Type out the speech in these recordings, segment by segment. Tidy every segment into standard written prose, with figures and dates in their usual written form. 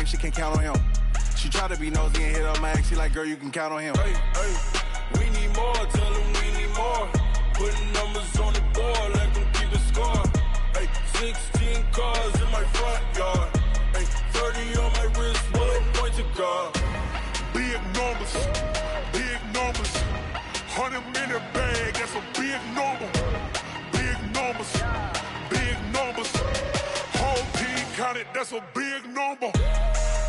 she can't count on him. She try to be nosy and hit her max. She like, girl, you can count on him. Hey, hey, we need more. Tell them we need more. Putting numbers on the board, let them keep the score. Hey, 16 cars in my front yard. Hey, 30 on my wrist, one point to guard. Big numbers, big numbers. 100 minute bag, that's a big number. Big numbers, big numbers. Whole team counted, that's a big number.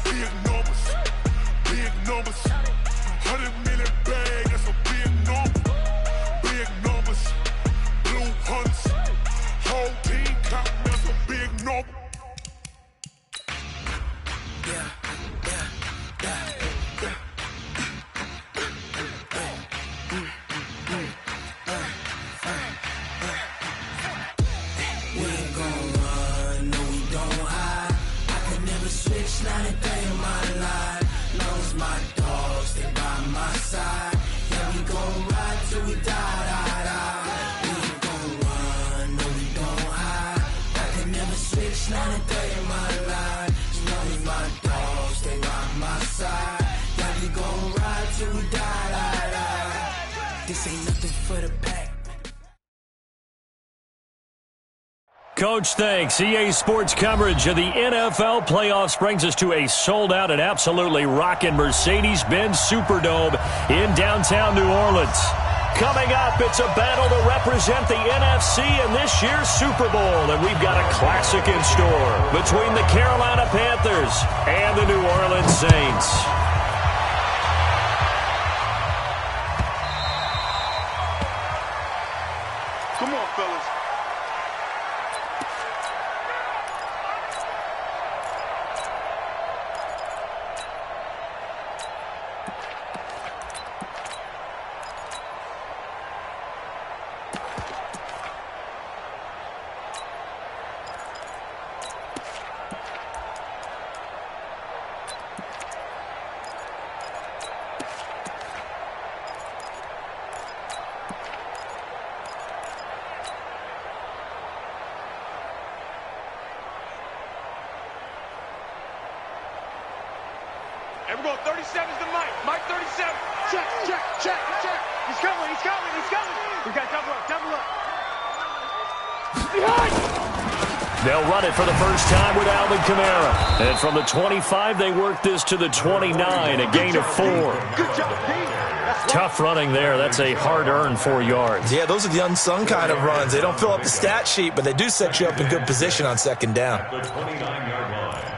Big numbers, big numbers. 100 minute bag, that's a big number. Big numbers, blue hunts. Whole team counting, that's a big number. Yeah. Not a day in my life. Knows my dogs, they by my side. Yeah, we gon' ride till we die. We ain't gon' run, no, we don't hide. I can never switch, not a day in my life. Knows my dogs, they by my side. Yeah, we gon' ride till we die. This ain't nothing for the pack. Coach, thanks. EA Sports coverage of the NFL playoffs brings us to a sold-out and absolutely rocking Mercedes-Benz Superdome in downtown New Orleans. Coming up, it's a battle to represent the NFC in this year's Super Bowl, and we've got a classic in store between the Carolina Panthers and the New Orleans Saints. Come on, fellas. And we're going 37's to Mike. Mike 37. Check. He's coming. We got double up. Behind! They'll run it for the first time with Alvin Kamara. And from the 25, they work this to the 29, a gain of 4. Good job, Pete. Tough running there. That's a hard-earned 4 yards. Yeah, those are the unsung kind of runs. They don't fill up the stat sheet, but they do set you up in good position on second down. The 29-yard line.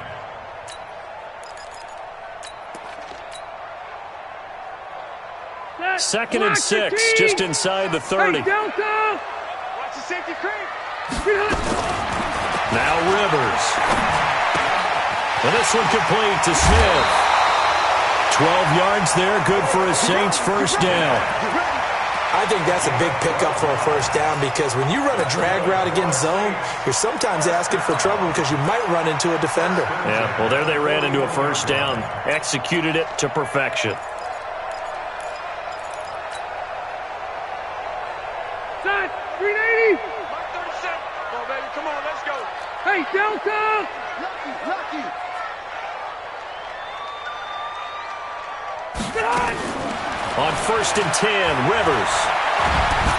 Second and 6, just inside the 30. Hey, Delta! Watch the safety creep. Now Rivers. And this one complete to Smith. 12 yards there, good for a Saints first down. I think that's a big pickup for a first down because when you run a drag route against zone, you're sometimes asking for trouble because you might run into a defender. Yeah, well, there they ran into a first down. Executed it to perfection. Set, 380. Mark 37. Come on, baby. Come on, let's go. Hey, Delta. Lucky. On first and 10, Rivers.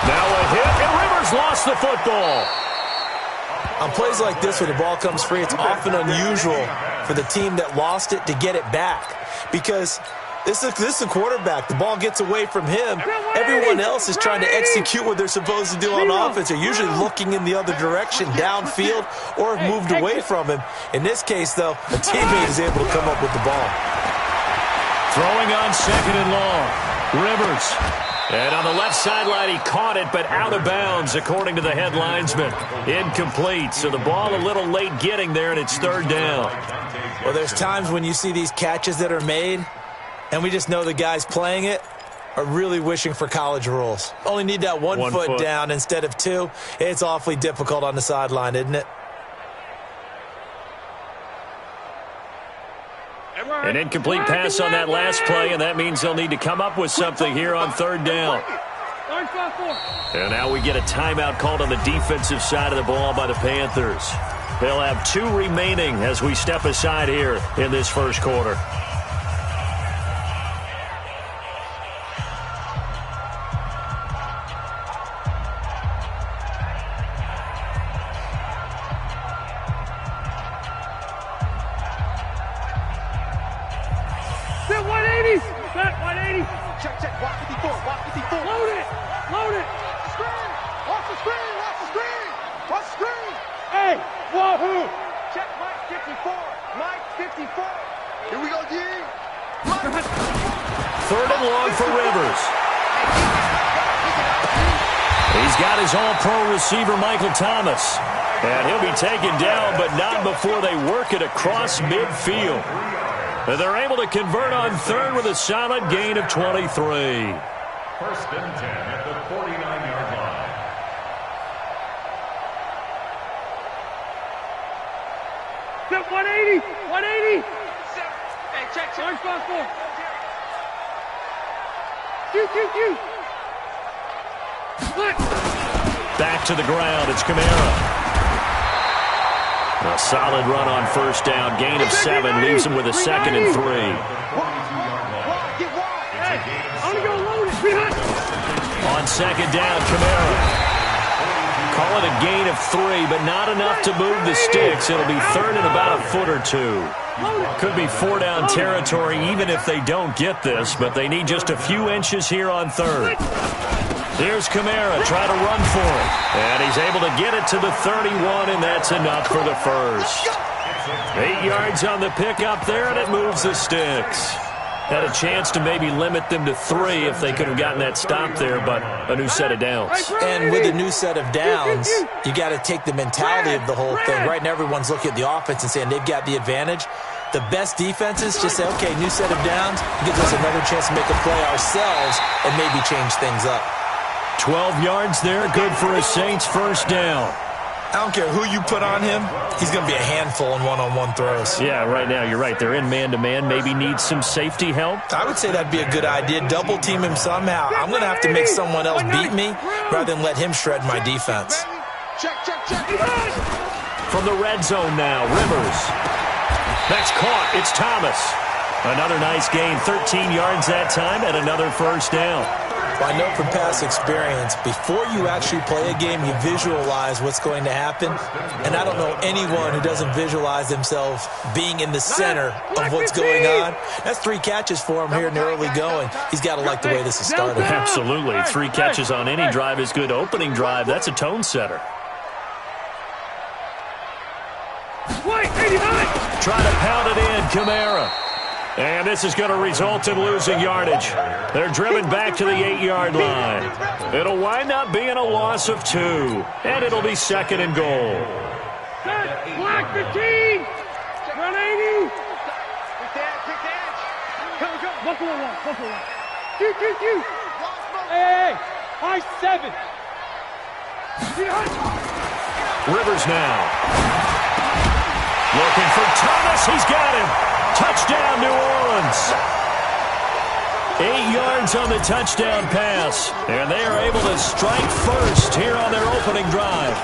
Now a hit, and Rivers lost the football. On plays like this where the ball comes free, it's often unusual for the team that lost it to get it back because this is a quarterback. The ball gets away from him. Everyone else is trying to execute what they're supposed to do on offense. They're usually looking in the other direction, downfield, or have moved away from him. In this case, though, a teammate is able to come up with the ball. Throwing on second and long. Rivers. And on the left sideline, he caught it, but out of bounds, according to the head linesman. Incomplete, so the ball a little late getting there, and it's third down. Well, there's times when you see these catches that are made, and we just know the guys playing it are really wishing for college rules. Only need that one foot down instead of two. It's awfully difficult on the sideline, isn't it? An incomplete pass on that last play, and that means they'll need to come up with something here on third down. And now we get a timeout called on the defensive side of the ball by the Panthers. They'll have 2 remaining as we step aside here in this first quarter. Third and long for Rivers. He's got his all-pro receiver, Michael Thomas. And he'll be taken down, but not before they work it across midfield. And they're able to convert on third with a solid gain of 23. First and 10 at the 49-yard line. Set 180! 180! Hey, check. Responsible. Back to the ground. It's Kamara. A solid run on first down. Gain of 7 leaves him with a second and 3. On second down, Kamara. Call it a gain of 3, but not enough to move the sticks. It'll be third and about a foot or 2. Could be 4-down territory even if they don't get this, but they need just a few inches here on third. Here's Kamara, try to run for it. And he's able to get it to the 31, and that's enough for the first. 8 yards on the pickup there, and it moves the sticks. Had a chance to maybe limit them to 3 if they could have gotten that stop there, but a new set of downs. And with a new set of downs, you got to take the mentality of the whole thing. Right now, everyone's looking at the offense and saying they've got the advantage. The best defenses just say, okay, new set of downs, gives us another chance to make a play ourselves and maybe change things up. 12 yards there, good for a Saints first down. I don't care who you put on him, he's going to be a handful in one-on-one throws. Yeah, right now, you're right. They're in man-to-man, maybe need some safety help. I would say that'd be a good idea. Double team him somehow. I'm going to have to make someone else beat me rather than let him shred my defense. Check. From the red zone now, Rivers. That's caught. It's Thomas. Another nice gain, 13 yards that time, and another first down. Well, I know from past experience, before you actually play a game, you visualize what's going to happen. And I don't know anyone who doesn't visualize themselves being in the center of what's going on. That's 3 catches for him here in the early going. He's got to like the way this is started. Absolutely. 3 catches on any drive is good. Opening drive, that's a tone setter. Try to pound it in, Kamara. And this is going to result in losing yardage. They're driven back to the 8-yard line. It'll wind up being a loss of 2. And it'll be second and goal. Black 15! 180! Come. Buffalo one. Q. Hey. High 7. Rivers now. Looking for Thomas. He's got him. Touchdown, New Orleans. 8 yards on the touchdown pass. And they are able to strike first here on their opening drive.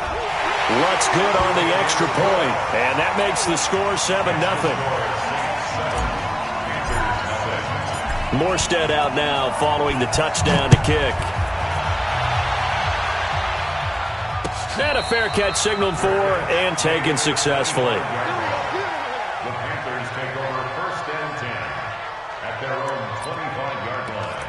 Luck's good on the extra point. And that makes the score 7-0. Morstead out now following the touchdown to kick. And a fair catch signaled for and taken successfully. The Panthers take over first and 10 at their own 25-yard line.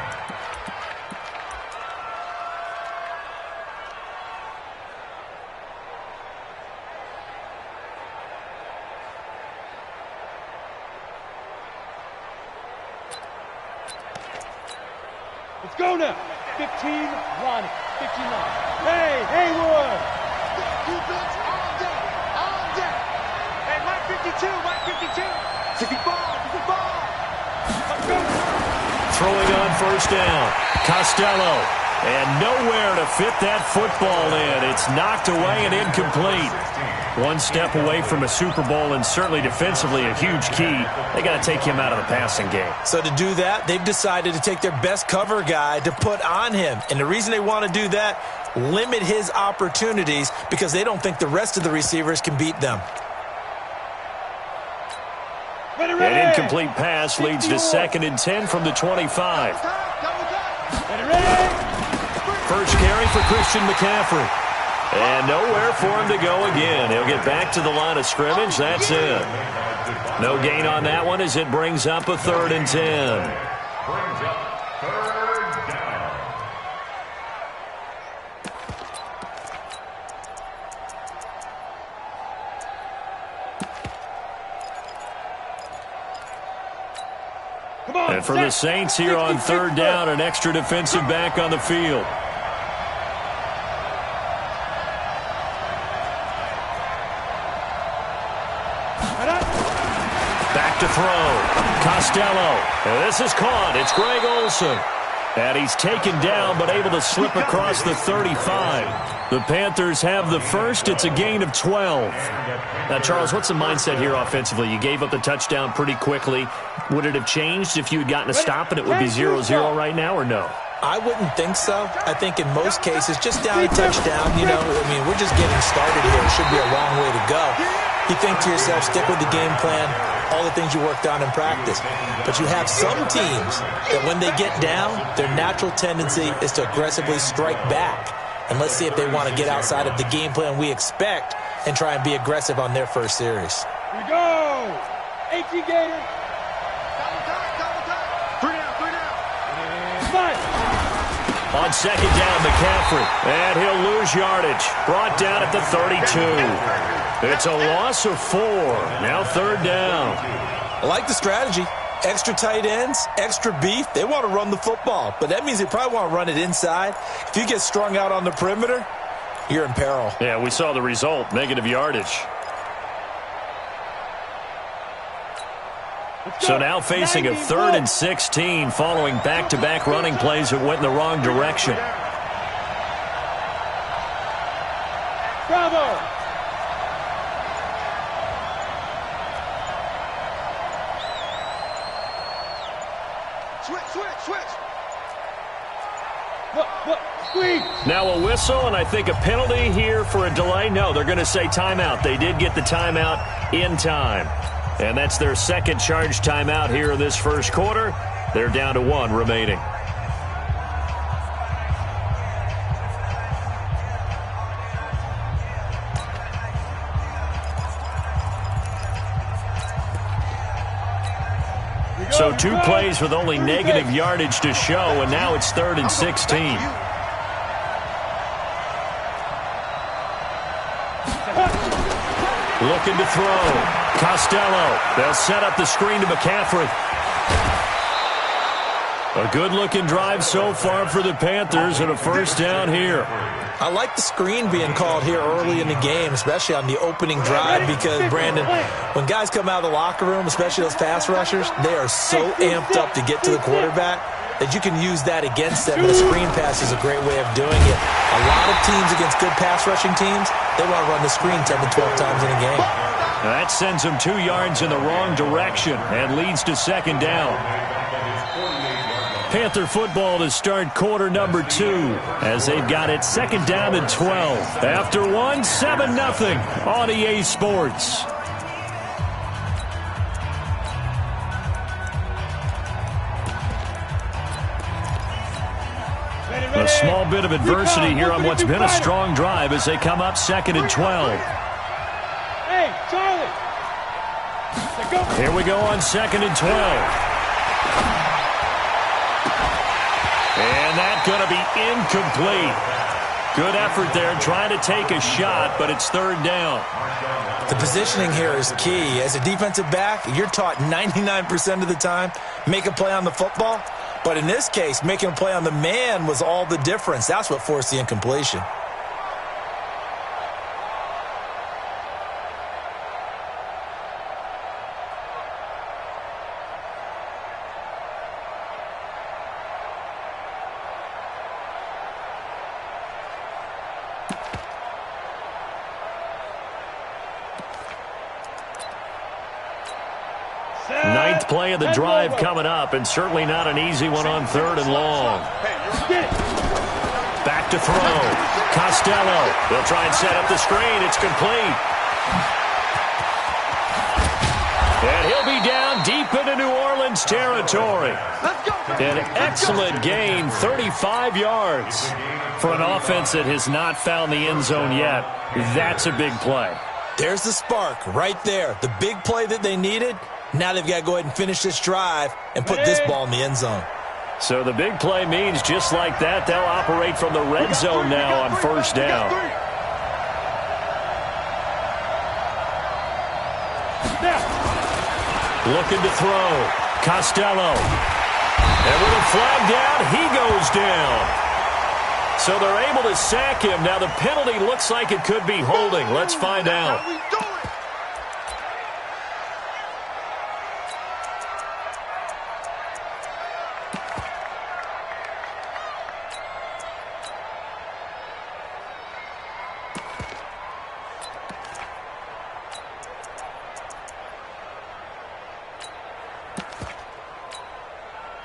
Let's go now. 15, Ronnie. 59. Hey, Haywood. Defense on deck. Hey, Mike 52. 64. Throwing on first down. Costello. And nowhere to fit that football in. It's knocked away and incomplete. One step away from a Super Bowl, and certainly defensively a huge key. They got to take him out of the passing game. So to do that, they've decided to take their best cover guy to put on him. And the reason they want to do that, limit his opportunities because they don't think the rest of the receivers can beat them. An incomplete pass leads to 2nd and 10 from the 25. First carry for Christian McCaffrey. And nowhere for him to go again. He'll get back to the line of scrimmage. That's it. No gain on that one as it brings up a 3rd and 10. Brings up 3rd down. And for the Saints here on 3rd down, an extra defensive back on the field. Back to throw. Costello. And this is caught. It's Greg Olsen. And he's taken down but able to slip across the 35. The Panthers have the first. It's a gain of 12. Now, Charles, what's the mindset here offensively? You gave up the touchdown pretty quickly. Would it have changed if you had gotten a stop and it would be 0-0 right now, or no? I wouldn't think so. I think in most cases, just down a touchdown, you know, I mean, we're just getting started here. It should be a long way to go. You think to yourself, stick with the game plan, all the things you worked on in practice. But you have some teams that when they get down, their natural tendency is to aggressively strike back. And let's see if they want to get outside of the game plan we expect and try and be aggressive on their first series. Here we go. 18 Gators. On 2nd down, McCaffrey. And he'll lose yardage. Brought down at the 32. It's a loss of 4. Now 3rd down. I like the strategy. Extra tight ends, extra beef. They want to run the football, but that means they probably want to run it inside. If you get strung out on the perimeter, you're in peril. Yeah, we saw the result, negative yardage. So now facing a 3rd and 16 following back-to-back running plays that went in the wrong direction. Bravo. Switch. Squeeze. Now a whistle and I think a penalty here for a delay. No, they're going to say timeout. They did get the timeout in time. And that's their second charge timeout here in this first quarter. They're down to 1 remaining. So 2 plays with only negative yardage to show, and now it's 3rd and 16. Looking to throw. Costello. They'll set up the screen to McCaffrey. A good-looking drive so far for the Panthers and a first down here. I like the screen being called here early in the game, especially on the opening drive, because, Brandon, when guys come out of the locker room, especially those pass rushers, they are so amped up to get to the quarterback that you can use that against them, and a screen pass is a great way of doing it. A lot of teams against good pass rushing teams, they want to run the screen 10 to 12 times in a game. Now that sends them 2 yards in the wrong direction and leads to 2nd down. Panther football to start quarter number 2 as they've got it 2nd down and 12. After 1, 7-0 on EA Sports. A small bit of adversity here on what's been a strong drive as they come up 2nd and 12. Hey, Charlie. Here we go on 2nd and 12. And that's going to be incomplete. Good effort there trying to take a shot, but it's 3rd down. The positioning here is key. As a defensive back, you're taught 99% of the time, make a play on the football. But in this case, making a play on the man was all the difference. That's what forced the incompletion. Ninth play of the drive coming up, and certainly not an easy one on 3rd and long. Back to throw. Costello. They'll try and set up the screen. It's complete. And he'll be down deep into New Orleans territory. An excellent gain, 35 yards. For an offense that has not found the end zone yet, that's a big play. There's the spark right there. The big play that they needed. Now they've got to go ahead and finish this drive and put this ball in the end zone. So the big play means just like that, they'll operate from the red zone now on 1st down. Looking to throw. Costello. And with a flag down, he goes down. So they're able to sack him. Now the penalty looks like it could be holding. Let's find out.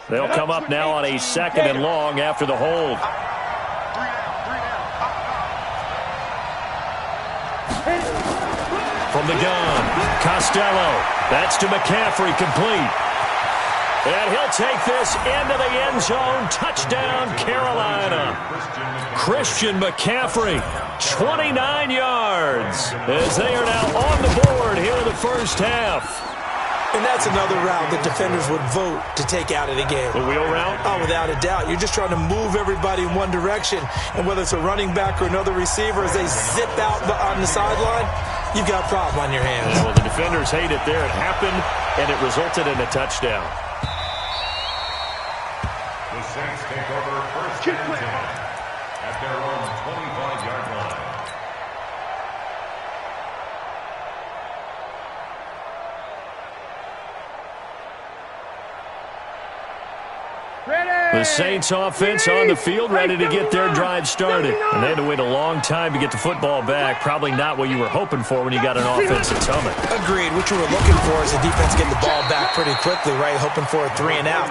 They'll come up now on a 2nd and long after the hold. From the gun, Costello. That's to McCaffrey, complete. And he'll take this into the end zone. Touchdown, Carolina. Christian McCaffrey, 29 yards, as they are now on the board here in the 1st half. And that's another route that defenders would vote to take out of the game. The wheel route? Oh, without a doubt. You're just trying to move everybody in one direction. And whether it's a running back or another receiver, as they zip out on the sideline, you've got a problem on your hands. Yeah, well, the defenders hate it there. It happened, and it resulted in a touchdown. The Saints take over 1st and 10 at their own 25-yard line. The Saints offense on the field, ready to get their drive started. And they had to wait a long time to get the football back. Probably not what you were hoping for when you got an offense that's humming. Agreed. What you were looking for is the defense getting the ball back pretty quickly, right? Hoping for a 3 and out.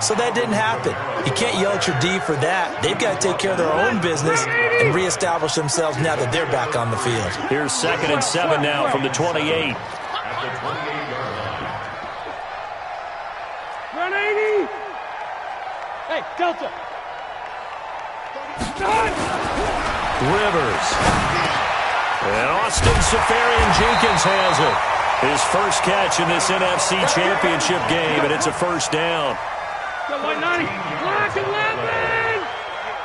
So that didn't happen. You can't yell at your D for that. They've got to take care of their own business and reestablish themselves now that they're back on the field. Here's 2nd and 7 now from the 28. At the 28-yard line. Run 80. Hey, Delta. Rivers. And Austin Safarian-Jenkins has it. His first catch in this NFC Championship game, and it's a 1st down. Go, White 90. Black 11.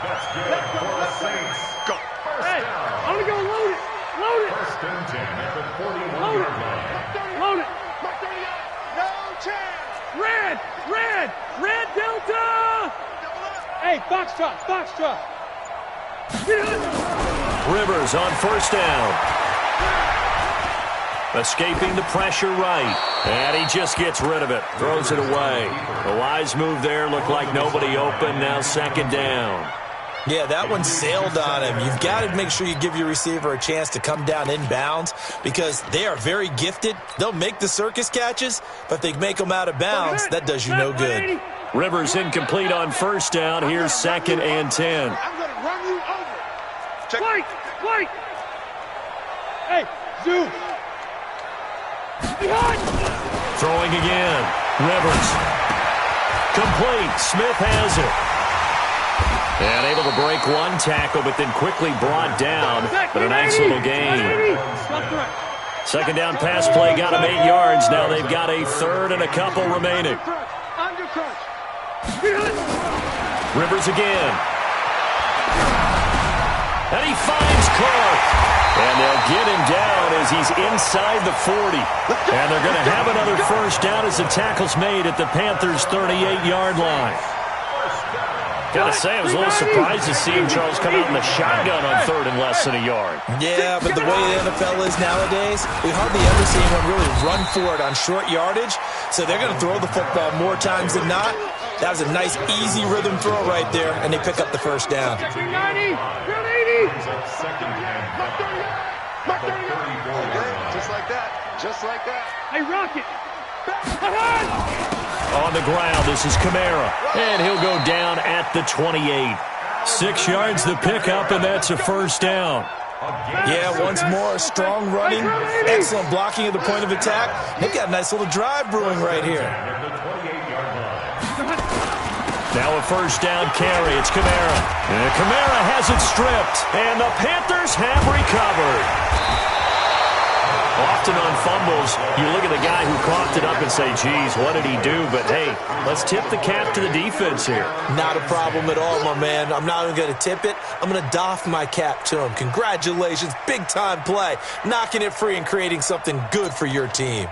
That's good for the Saints. Go. Hey, I'm going to go load it. Load it. 1st and 10 at the 41-yard line. Load it. No chance. Red Delta. Hey, box truck. Rivers on 1st down. Escaping the pressure right. And he just gets rid of it. Throws it away. The wise move there. Looked like nobody open. Now 2nd down. Yeah, that one sailed on him. You've got to make sure you give your receiver a chance to come down inbounds because they are very gifted. They'll make the circus catches, but if they make them out of bounds, that does you no good. Rivers incomplete on 1st down. Here's 2nd and 10. I'm going to run you over. Check. White. Hey, Zeus. Behind. Throwing again. Rivers. Complete. Smith has it. And able to break one tackle, but then quickly brought down. But a nice little gain. 2nd down pass play got him 8 yards. Now they've got a 3rd and a couple remaining. Rivers again. And he finds Clark. And they'll get him down as he's inside the 40. And they're going to have another 1st down as the tackle's made at the Panthers' 38-yard line. Gotta say, I was a little surprised to see him, Charles, come out in the shotgun on 3rd and less than a yard. Yeah, but the way the NFL is nowadays, we hardly ever see anyone really run for it on short yardage. So they're going to throw the football more times than not. That was a nice, easy rhythm throw right there, and they pick up the 1st down. 90, 80. Just like that. Hey, Rocket. On the ground, this is Kamara. And he'll go down at the 28. 6 yards the pickup, and that's a first down. Yeah, once more, strong running, excellent blocking at the point of attack. They've got a nice little drive brewing right here. Now a first down carry. It's Kamara. And Kamara has it stripped, and the Panthers have recovered. Often on fumbles, you look at the guy who coughed it up and say, geez, what did he do? But, hey, let's tip the cap to the defense here. Not a problem at all, my man. I'm not even going to tip it. I'm going to doff my cap to him. Congratulations. Big-time play. Knocking it free and creating something good for your team.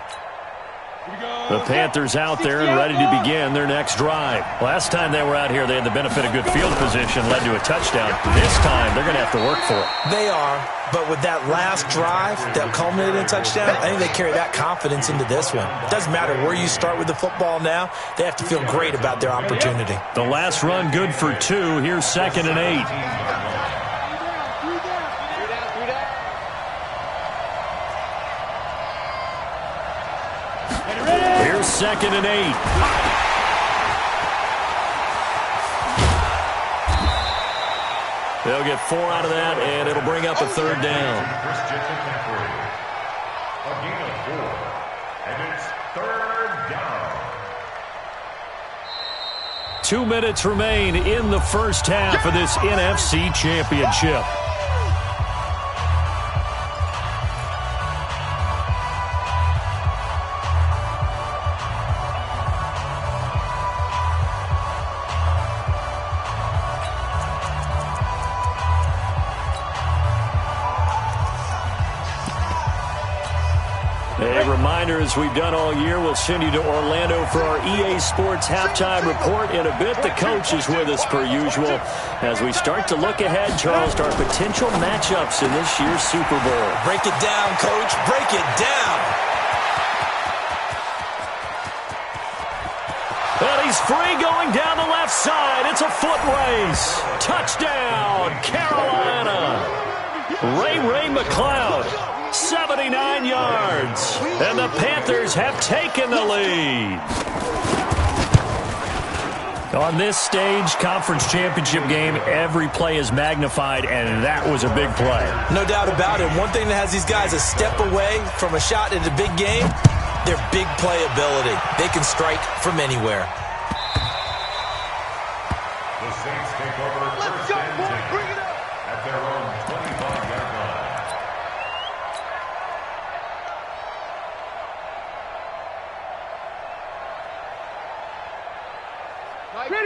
The Panthers out there and ready to begin their next drive. Last time they were out here, they had the benefit of good field position, led to a touchdown. This time, they're going to have to work for it. They are, but with that last drive that culminated in a touchdown, I think they carry that confidence into this one. Doesn't matter where you start with the football now, they have to feel great about their opportunity. The last run good for 2. Here's 2nd and 8. Here's 2nd and 8. They'll get 4 out of that, and it'll bring up a 3rd down. A gain of 4, and it's 3rd down. 2 minutes remain in the first half of this NFC Championship. A reminder, as we've done all year, we'll send you to Orlando for our EA Sports halftime report in a bit. The coach is with us per usual as we start to look ahead, Charles, to our potential matchups in this year's Super Bowl. Break it down, Coach. Break it down. And he's free going down the left side. It's a foot race. Touchdown, Carolina. Ray McLeod. 79 yards, and the Panthers have taken the lead. On this stage, conference championship game, every play is magnified, and that was a big play. No doubt about it. One thing that has these guys a step away from a shot in a big game, their big play ability. They can strike from anywhere. The Saints take over first and 10 at their own 25-yard line.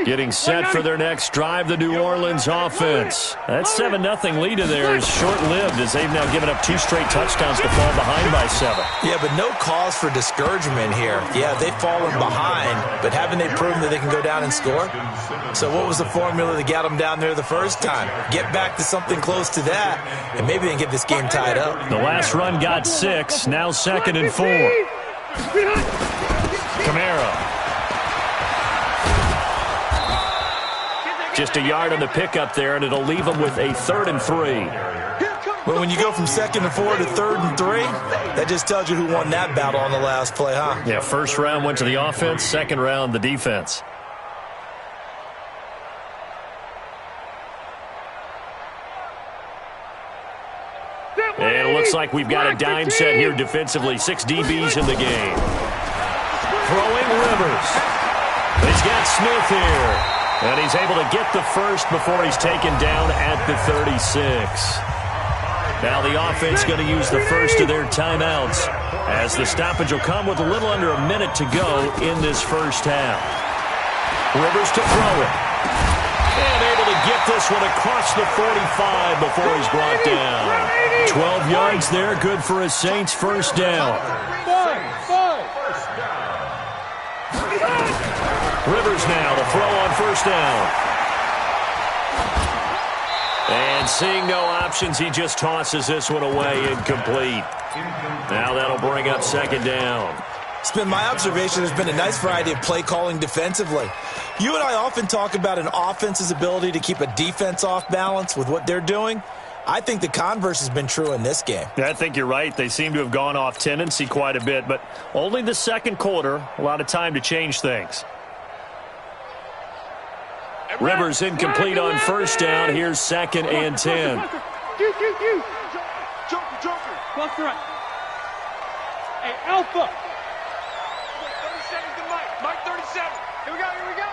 Getting set for their next drive, the New Orleans offense. That 7-0 lead of theirs short-lived as they've now given up 2 straight touchdowns to fall behind by 7. Yeah, but no cause for discouragement here. Yeah, they've fallen behind, but haven't they proven that they can go down and score? So what was the formula that got them down there the first time? Get back to something close to that, and maybe they can get this game tied up. The last run got 6, now 2nd and 4. Kamara. Just a yard on the pickup there, and it'll leave them with a 3rd and 3. Well, when you go from 2nd and 4 to 3rd and 3, that just tells you who won that battle on the last play, huh? Yeah, first round went to the offense, second round the defense. And it looks like we've got a dime set here defensively. 6 DBs in the game. Throwing Rivers. He's got Smith here. And he's able to get the first before he's taken down at the 36. Now the offense going to use the first of their timeouts as the stoppage will come with a little under a minute to go in this first half. Rivers to throw it. And able to get this one across the 45 before he's brought down. 12 yards there, good for a Saints first down. Rivers now to throw on first down. And seeing no options, he just tosses this one away, incomplete. Now that'll bring up 2nd down. It's been my observation there's been a nice variety of play calling defensively. You and I often talk about an offense's ability to keep a defense off balance with what they're doing. I think the converse has been true in this game. Yeah, I think you're right. They seem to have gone off tendency quite a bit, but only the second quarter, a lot of time to change things. Rivers incomplete on first down. Here's 2nd and 10. Cluster right. Hey, Alpha. 37 to Mike. Mike 37. Here we go.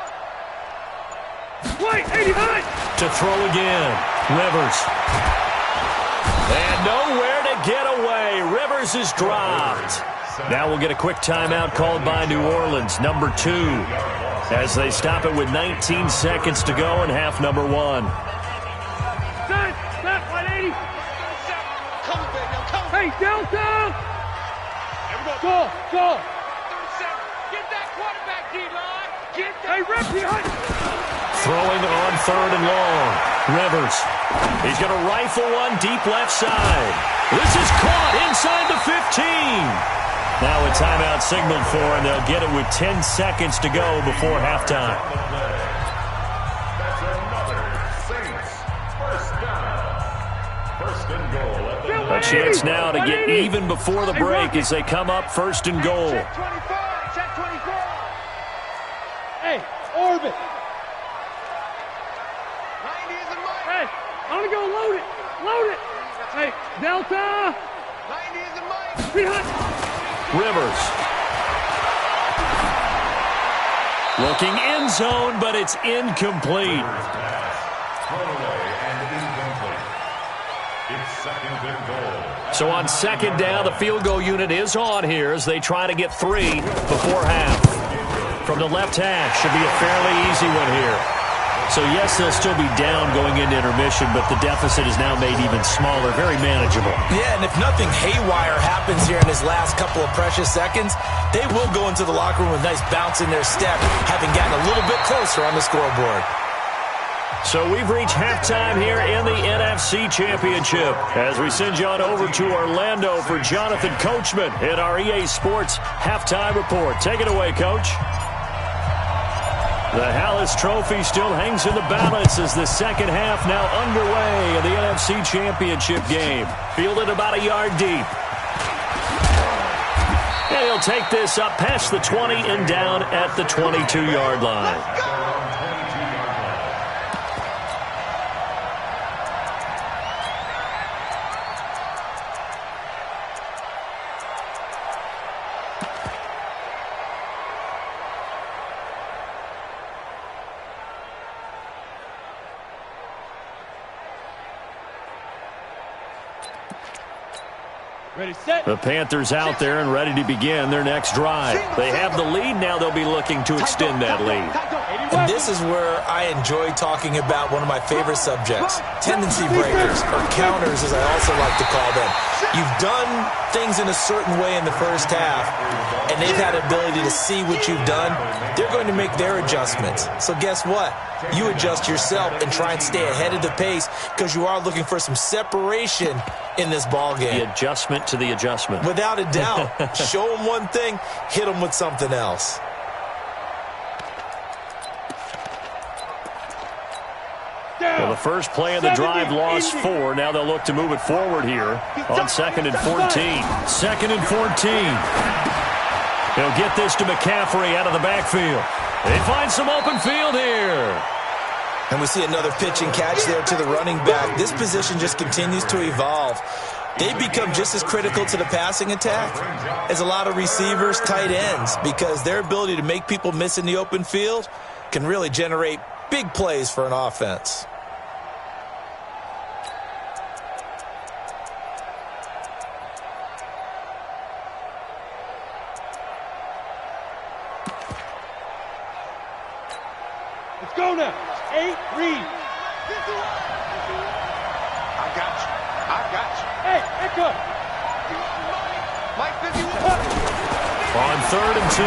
Wait, 89. To throw again. Rivers. And nowhere to get away. Rivers is dropped. Now we'll get a quick timeout called by New Orleans, number 2, as they stop it with 19 seconds to go in half number 1. Set, 180. Hey, Delta. Go. 37. Get that quarterback, D-line. Hey, rep behind. Throwing on 3rd and long. Rivers. He's going to rifle one deep left side. This is caught inside the 15. Now a timeout signaled for, and they'll get it with 10 seconds to go before halftime. That's another Saints first down. First and goal. A chance now to get even before the break as they come up 1st and goal. Check 24. Hey, orbit. 90 is the mic. Hey, I'm going to go load it. Hey, Delta. 90 is the mic. Behind. Rivers. Looking end zone, but it's incomplete. So on 2nd down, the field goal unit is on here as they try to get 3 before half. From the left hash, should be a fairly easy one here. So, yes, they'll still be down going into intermission, but the deficit is now made even smaller, very manageable. Yeah, and if nothing haywire happens here in his last couple of precious seconds, they will go into the locker room with a nice bounce in their step, having gotten a little bit closer on the scoreboard. So we've reached halftime here in the NFC Championship as we send you on over to Orlando for Jonathan Coachman in our EA Sports Halftime Report. Take it away, Coach. The Hallis Trophy still hangs in the balance as the second half now underway in the NFC Championship game. Fielded about a yard deep. And he'll take this up past the 20 and down at the 22-yard line. Ready, set. The Panthers out there and ready to begin their next drive. They have the lead now. They'll be looking to extend that lead. And this is where I enjoy talking about one of my favorite subjects, tendency breakers, or counters as I also like to call them. You've done things in a certain way in the first half, and they've had the ability to see what you've done. They're going to make their adjustments. So guess what? You adjust yourself and try and stay ahead of the pace because you are looking for some separation in this ball game. The adjustment to the adjustment. Without a doubt. Show them one thing, hit them with something else. Well, the first play of the drive lost 4. Now they'll look to move it forward here on 2nd and 14. 2nd and 14. He'll get this to McCaffrey out of the backfield. They find some open field here. And we see another pitch and catch there to the running back. This position just continues to evolve. They become just as critical to the passing attack as a lot of receivers, tight ends, because their ability to make people miss in the open field can really generate big plays for an offense. Let's go now. 8, read. I got you. Hey, Echo. Mike 51. On 3rd and 2,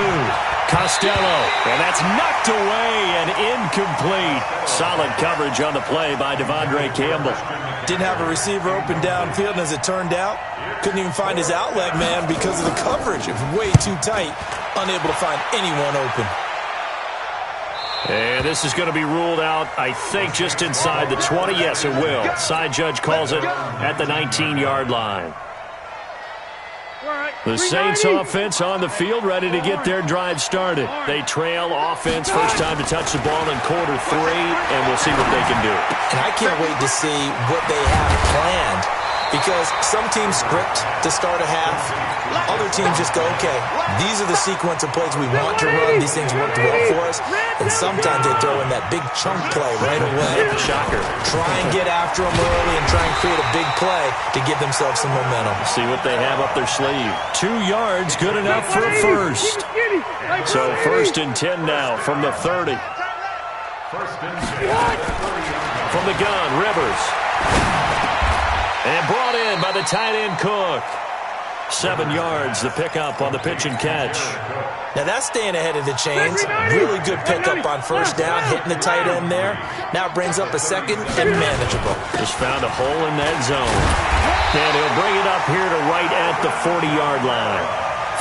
Costello. And that's knocked away and incomplete. Solid coverage on the play by Devondre Campbell. Didn't have a receiver open downfield, and as it turned out, couldn't even find his outlet man because of the coverage. It was way too tight, unable to find anyone open. And this is going to be ruled out, I think, just inside the 20. Yes, it will. Side judge calls it at the 19-yard line. The Saints offense on the field, ready to get their drive started. They trail offense, first time to touch the ball in quarter 3, and we'll see what they can do. And I can't wait to see what they have planned, because some teams script to start a half. Other teams just go, okay, these are the sequence of plays we want to run. These things worked well for us. And sometimes they throw in that big chunk play right away. Shocker. Try and get after them early and try and create a big play to give themselves some momentum. See what they have up their sleeve. 2 yards, good enough for a first. So 1st and 10 now from the 30. From the gun, Rivers. And brought in by the tight end Cook. 7 yards, the pickup on the pitch and catch. Now that's staying ahead of the chains. Really good pickup on first down, hitting the tight end there. Now it brings up a second and manageable. Just found a hole in that zone. And he'll bring it up here to right at the 40-yard line.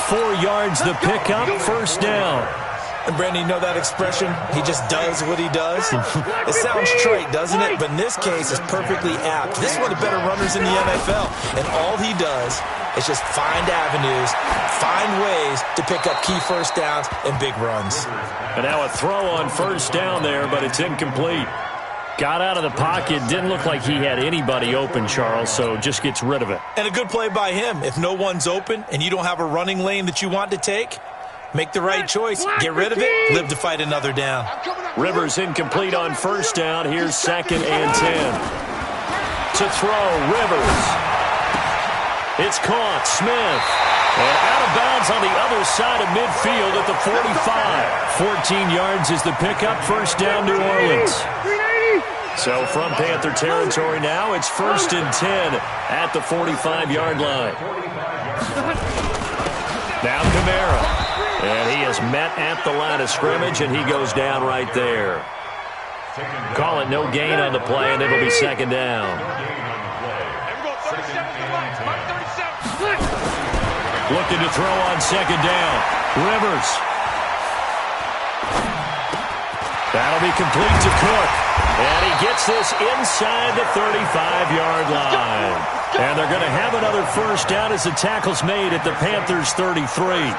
4 yards, the pickup, first down. And, Brandon, you know that expression? He just does what he does? It sounds trite, doesn't it? But in this case, it's perfectly apt. This is one of the better runners in the NFL. And all he does is just find avenues, find ways to pick up key first downs and big runs. And now a throw on first down there, but it's incomplete. Got out of the pocket, didn't look like he had anybody open, Charles, so just gets rid of it. And a good play by him. If no one's open and you don't have a running lane that you want to take, make the right choice, get rid of it, live to fight another down. Rivers incomplete on first down. Here's 2nd and 10. To throw, Rivers. It's caught, Smith. And out of bounds on the other side of midfield at the 45. 14 yards is the pickup, first down, New Orleans. So from Panther territory now, it's 1st and 10 at the 45-yard line. Now Kamara. And he is met at the line of scrimmage, and he goes down right there. Call it no gain on the play, and it'll be 2nd down. Looking to throw on 2nd down. Rivers. That'll be complete to Cook. And he gets this inside the 35-yard line. And they're going to have another first down as the tackle's made at the Panthers' 33.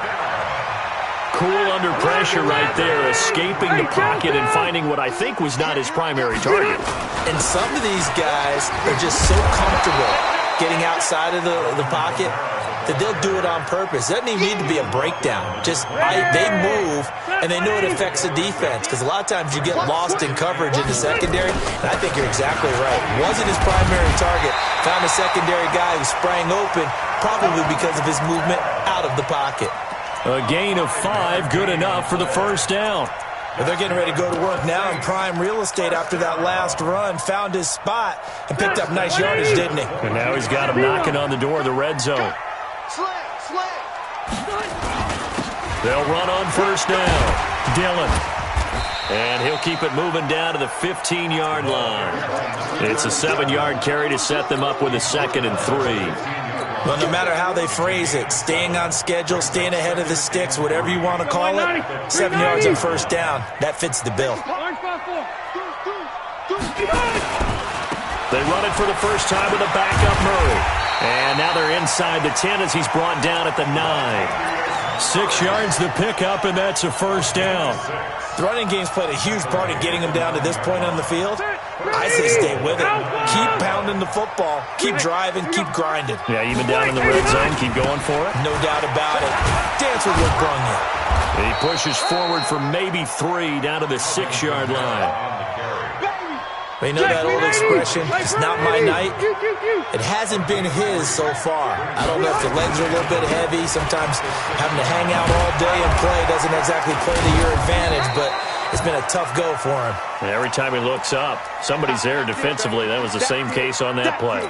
Cool under pressure right there, escaping the pocket and finding what I think was not his primary target. And some of these guys are just so comfortable getting outside of the pocket that they'll do it on purpose. It doesn't even need to be a breakdown. Just they move, and they know it affects the defense, because a lot of times you get lost in coverage in the secondary, and I think you're exactly right. Wasn't his primary target. Found a secondary guy who sprang open, probably because of his movement out of the pocket. A gain of 5, good enough for the first down. Well, they're getting ready to go to work now in prime real estate after that last run. Found his spot and picked up nice yardage, didn't he? And now he's got him knocking on the door of the red zone. They'll run on first down. Dillon. And he'll keep it moving down to the 15-yard line. It's a 7-yard carry to set them up with a 2nd and 3. Well, no matter how they phrase it, staying on schedule, staying ahead of the sticks, whatever you want to call it, 7 yards on first down, that fits the bill. They run it for the first time with a backup Murray. And now they're inside the 10 as he's brought down at the 9. 6 yards the pickup, and that's a first down. The running game's played a huge part in getting them down to this point on the field. I say stay with it. Keep pounding the football. Keep driving. Keep grinding. Yeah, even down in the red zone, keep going for it. No doubt about it. Dance with what brung you. He pushes forward for maybe 3 down to the 6-yard line. You know that old expression, it's not my night? It hasn't been his so far. I don't know if the legs are a little bit heavy. Sometimes having to hang out all day and play doesn't exactly play to your advantage, but it's been a tough go for him. And every time he looks up, somebody's there defensively. That was the same case on that play.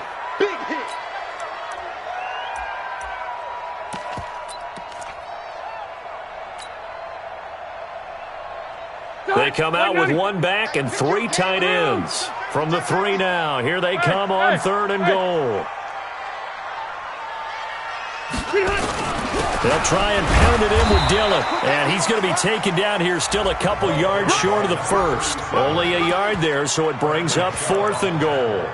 They come out with 1 back and 3 tight ends. From the 3 now, here they come on 3rd and goal. They'll try and pound it in with Dillon. And he's going to be taken down here still a couple yards short of the first. Only a yard there, so it brings up 4th and goal.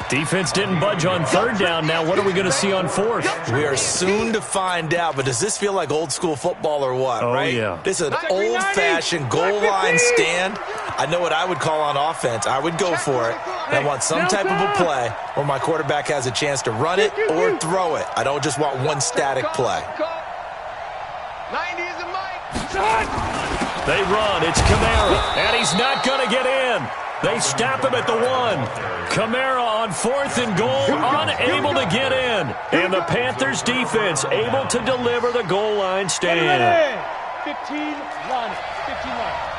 Defense didn't budge on 3rd down. Now what are we going to see on 4th? We are soon to find out, but does this feel like old school football or what, right? Yeah. This is an old-fashioned goal line stand. I know what I would call on offense. I would go for it. And I want some type of a play where my quarterback has a chance to run it or throw it. I don't just want one static play. 90 is the mic. They run. It's Kamara. And he's not going to get in. They stop him at the 1. Kamara on 4th and goal, unable to get in. And the Panthers defense able to deliver the goal line stand. 15 line. 15 line.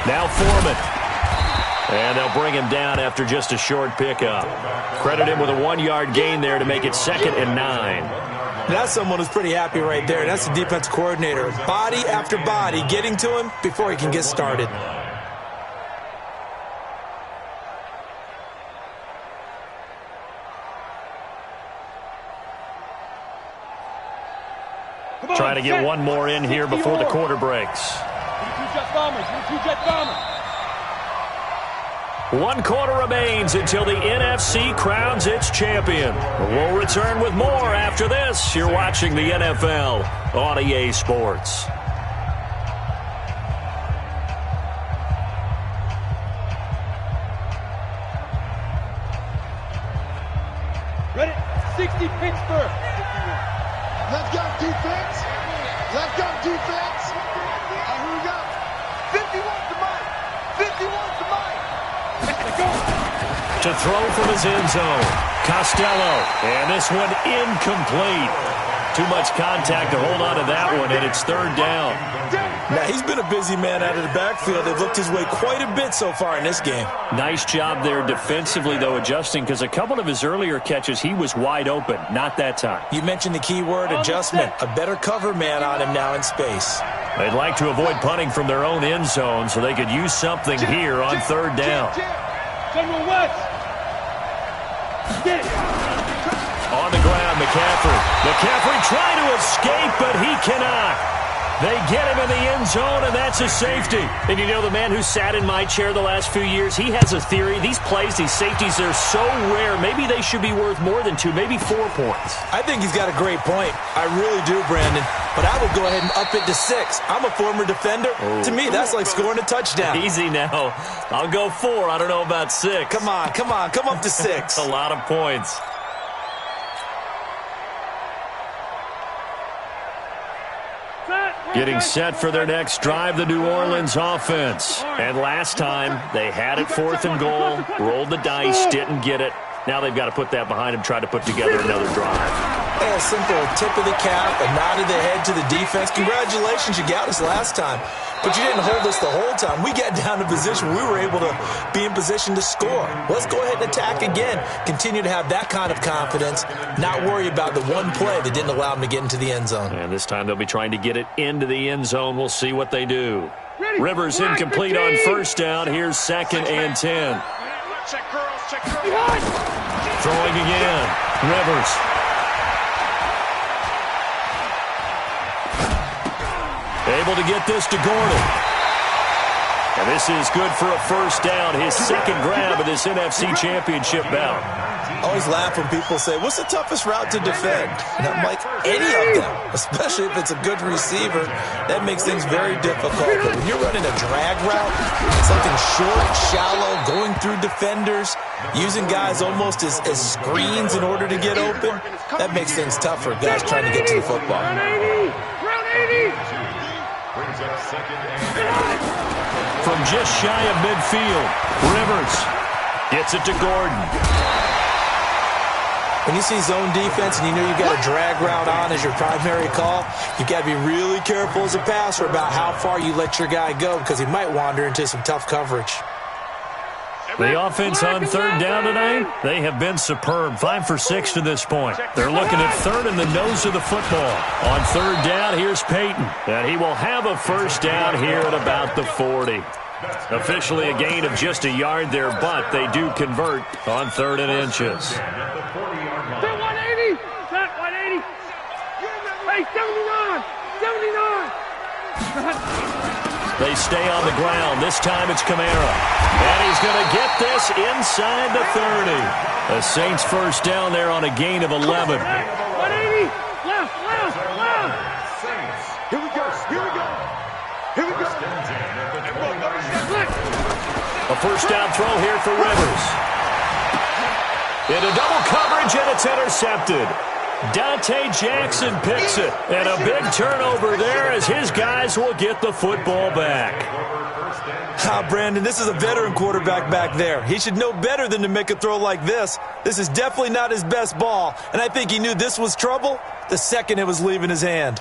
Now Foreman. And they'll bring him down after just a short pickup. Credit him with a 1-yard gain there to make it 2nd and 9. That's someone who's pretty happy right there. That's the defense coordinator. Body after body getting to him before he can get started. Trying to get one more in here before the quarter breaks. 1 quarter remains until the NFC crowns its champion. We'll return with more after this. You're watching the NFL on EA Sports. Ready? 60 Pittsburgh. Let's go, defense. Let's go, defense. Here we go. 51's the mic. 51's the mic. To throw from his end zone. Costello. And this one incomplete. Too much contact to hold on to that one, and it's 3rd down. Now, he's been a busy man out of the backfield. They've looked his way quite a bit so far in this game. Nice job there defensively, though, adjusting, because a couple of his earlier catches, he was wide open. Not that time. You mentioned the key word, adjustment. A better cover man on him now in space. They'd like to avoid punting from their own end zone so they could use something here on 3rd down. General West. Get it. On the ground, McCaffrey. McCaffrey trying to escape, but he cannot. They get him in the end zone, and that's a safety. And you know, the man who sat in my chair the last few years, he has a theory. These plays, these safeties, they're so rare. Maybe they should be worth more than 2, maybe 4 points. I think he's got a great point. I really do, Brandon. But I would go ahead and up it to 6. I'm a former defender. Oh. To me, that's like scoring a touchdown. Easy now. I'll go 4. I don't know about 6. Come on. Come up to 6. A lot of points. Getting set for their next drive, the New Orleans offense. And last time, they had it 4th and goal, rolled the dice, didn't get it. Now they've got to put that behind them, try to put together another drive. A simple tip of the cap, a nod of the head to the defense. Congratulations, you got us last time. But you didn't hold us the whole time. We got down to position. We were able to be in position to score. Let's go ahead and attack again. Continue to have that kind of confidence. Not worry about the one play that didn't allow them to get into the end zone. And this time they'll be trying to get it into the end zone. We'll see what they do. Rivers incomplete on 1st down. Here's 2nd and 10. Check girls, check girls. Throwing again. Rivers. Able to get this to Gordon. And this is good for a 1st down. His 2nd grab of this NFC Championship bout. I always laugh when people say, what's the toughest route to defend? And I'm like, any of them, especially if it's a good receiver. That makes things very difficult. But when you're running a drag route, something short, shallow, going through defenders, using guys almost as screens in order to get open, that makes things tough for guys trying to get to the football. Round 80. From just shy of midfield, Rivers gets it to Gordon. When you see zone defense and you know you've got a drag route on as your primary call, you've got to be really careful as a passer about how far you let your guy go because he might wander into some tough coverage. The offense on 3rd down tonight, they have been superb. 5 for 6 to this point. They're looking at 3rd in the nose of the football. On 3rd down, here's Peyton. And he will have a 1st down here at about the 40. Officially a gain of just a yard there, but they do convert on 3rd and inches. 180! Set 180! Hey, 79! 79! They stay on the ground. This time it's Kamara. And he's going to get this inside the 30. The Saints first down there on a gain of 11. 180! Left! Here we go! Here we go! A first down throw here for Rivers. Into double coverage, and it's intercepted. Dante Jackson picks it. And a big turnover there as his guys will get the football back. Brandon, this is a veteran quarterback back there. He should know better than to make a throw like this. This is definitely not his best ball. And I think he knew this was trouble the second it was leaving his hand.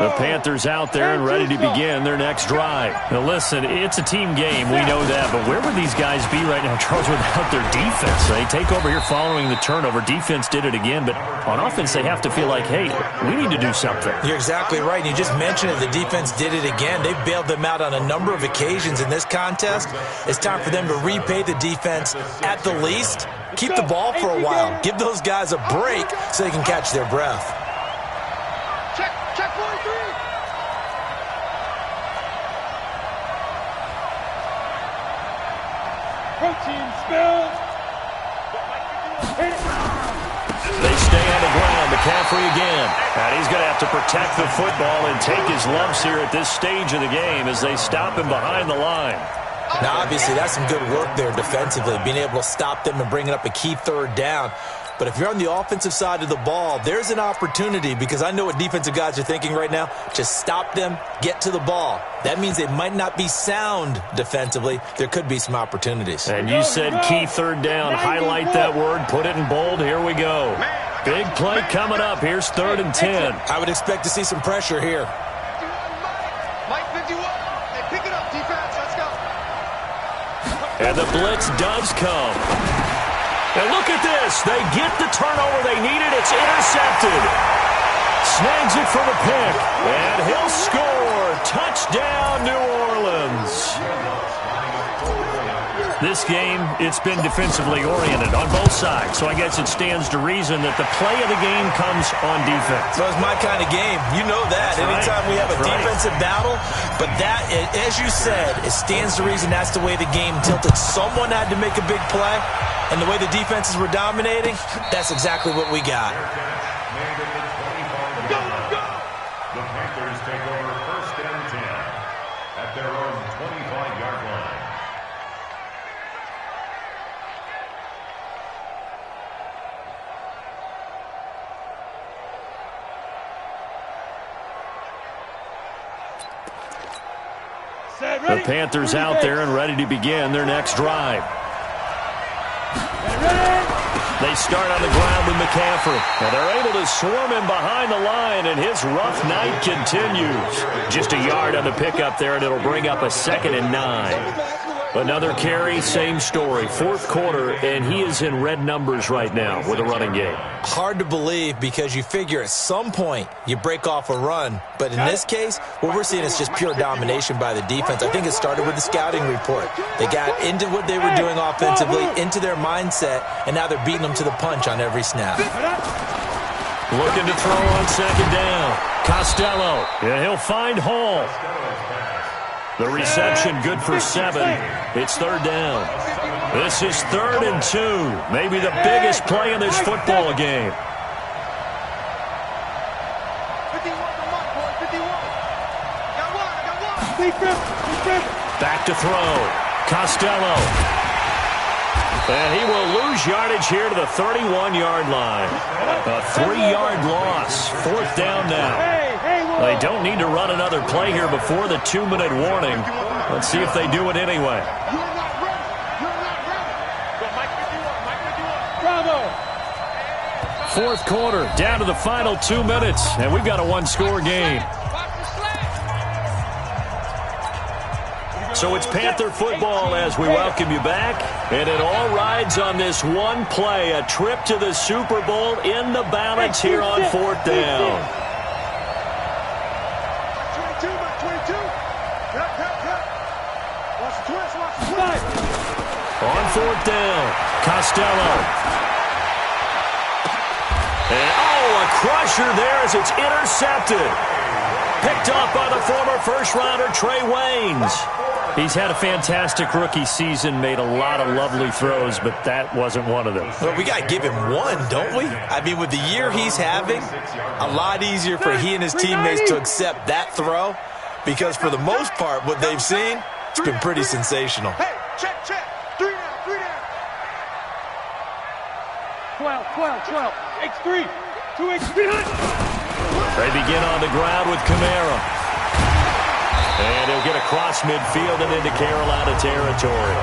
The Panthers out there and ready to begin their next drive. Now listen, it's a team game, we know that, but where would these guys be right now, Charles, without their defense? They take over here following the turnover. Defense did it again, but on offense they have to feel like, hey, we need to do something. You're exactly right. You just mentioned it. The defense did it again. They bailed them out on a number of occasions in this contest. It's time for them to repay the defense at the least. Keep the ball for a while. Give those guys a break so they can catch their breath. Check 43! Protein spill! They stay on the ground. McCaffrey again. And he's going to have to protect the football and take his lumps here at this stage of the game as they stop him behind the line. Now, obviously, that's some good work there defensively, being able to stop them and bringing up a key 3rd down. But if you're on the offensive side of the ball, there's an opportunity, because I know what defensive guys are thinking right now. Just stop them, get to the ball. That means they might not be sound defensively. There could be some opportunities. And you said key 3rd down. Highlight that word. Put it in bold. Here we go. Big play coming up. Here's 3rd and 10. I would expect to see some pressure here. Mike 51. Hey, pick it up, defense. Let's go. And the blitz does come. And look at this. They get the turnover they needed. It's intercepted. Snags it for the pick. And he'll score. Touchdown, New Orleans. This game, it's been defensively oriented on both sides. So I guess it stands to reason that the play of the game comes on defense. So it's my kind of game. You know that. That's anytime we have a defensive battle. But that, as you said, it stands to reason that's the way the game tilted. Someone had to make a big play. And the way the defenses were dominating, that's exactly what we got. The Panthers take over 1st and 10 at their own 25-yard line. The Panthers out there and ready to begin their next drive. They start on the ground with McCaffrey. And they're able to swarm him behind the line, and his rough night continues. Just a yard on the pickup there, and it'll bring up a 2nd and 9. Another carry, same story. 4th quarter, and he is in red numbers right now with a running game. Hard to believe, because you figure at some point you break off a run. But in this case, what we're seeing is just pure domination by the defense. I think it started with the scouting report. They got into what they were doing offensively, into their mindset, and now they're beating them to the punch on every snap. Looking to throw on 2nd down. Costello, and he'll find Hall. The reception good for 7. It's 3rd down. This is 3rd and 2. Maybe the biggest play in this football game. 51 to Mike, boy. 51. Got one. Back to throw. Costello. And he will lose yardage here to the 31-yard line. A 3-yard loss. 4th down now. They don't need to run another play here before the 2-minute warning. Let's see if they do it anyway. You're not ready. You're not ready. Go, Mike 51. Mike 51. Bravo. 4th quarter, down to the final 2 minutes, and we've got a 1-score game. So it's Panther football as we welcome you back. And it all rides on this one play, a trip to the Super Bowl in the balance here on 4th down. 22, 22. Watch the twist, watch the twist. On 4th down, Costello. And, a crusher there as it's intercepted. Picked off by the former first-rounder Trey Waynes. He's had a fantastic rookie season, made a lot of lovely throws, but that wasn't one of them. Well, we got to give him one, don't we? I mean, with the year he's having, a lot easier for he and his teammates to accept that throw because for the most part, what they've seen, it's been pretty sensational. Hey, check. 3 down, 3 down. 12. X3. 2X behind. They begin on the ground with Kamara. And he'll get across midfield and into Carolina territory.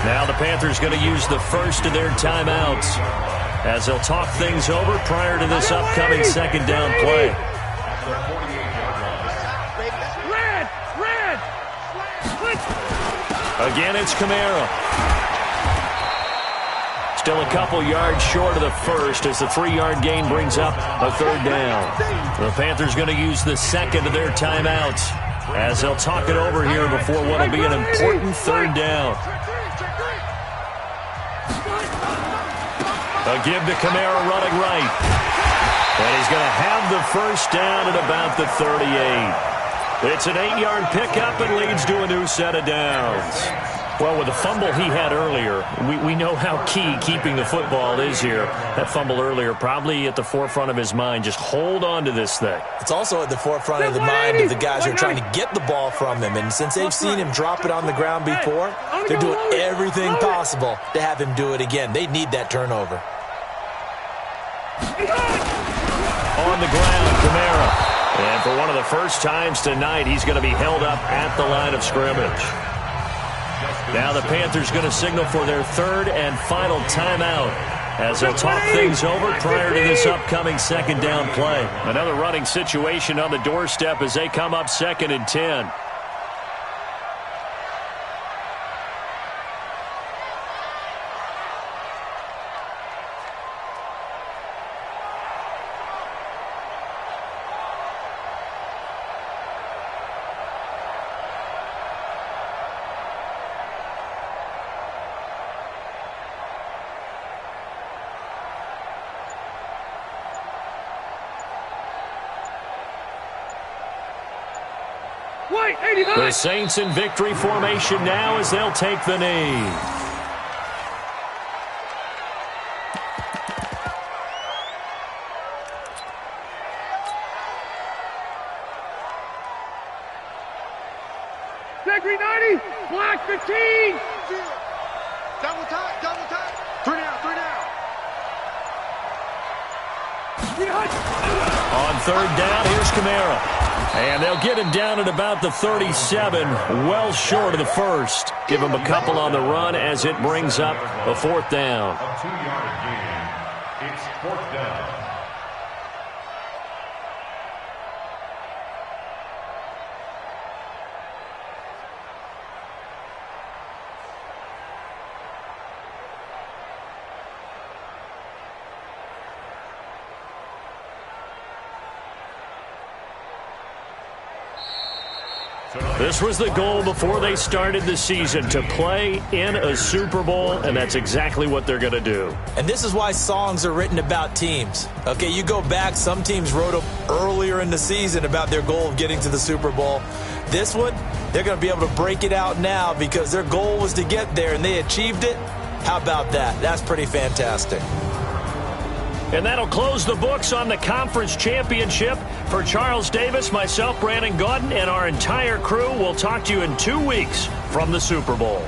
Now the Panthers going to use the first of their timeouts as they'll talk things over prior to this upcoming second down play. Red. Again, it's Kamara. Still a couple yards short of the first as the 3-yard gain brings up a 3rd down. The Panthers going to use the second of their timeouts as they'll talk it over here before what will be an important 3rd down. A give to Kamara running right. And he's going to have the first down at about the 38. It's an 8-yard pickup and leads to a new set of downs. Well, with the fumble he had earlier, we know how key keeping the football is here. That fumble earlier probably at the forefront of his mind. Just hold on to this thing. It's also at the forefront of the mind of the guys who are trying to get the ball from him. And since they've seen him drop it on the ground before, they're doing everything possible to have him do it again. They need that turnover. On the ground, Kamara. And for one of the first times tonight, he's going to be held up at the line of scrimmage. Now the Panthers going to signal for their 3rd and final timeout as they'll talk things over prior to this upcoming second down play. Another running situation on the doorstep as they come up 2nd and 10. The Saints in victory formation now as they'll take the knee. Victory 90. Black 15. Double time. 3 down. On 3rd down, here's Kamara. And they'll get him down at about the 37, well short of the first. Give him a couple on the run as it brings up a 4th down. A 2-yard gain. It's 4th down. This was the goal before they started the season, to play in a Super Bowl, and that's exactly what they're going to do. And this is why songs are written about teams. Okay, you go back, some teams wrote them earlier in the season about their goal of getting to the Super Bowl. This one, they're going to be able to break it out now because their goal was to get there, and they achieved it. How about that? That's pretty fantastic. And that'll close the books on the conference championship. For Charles Davis, myself, Brandon Gaudin, and our entire crew, we'll talk to you in 2 weeks from the Super Bowl.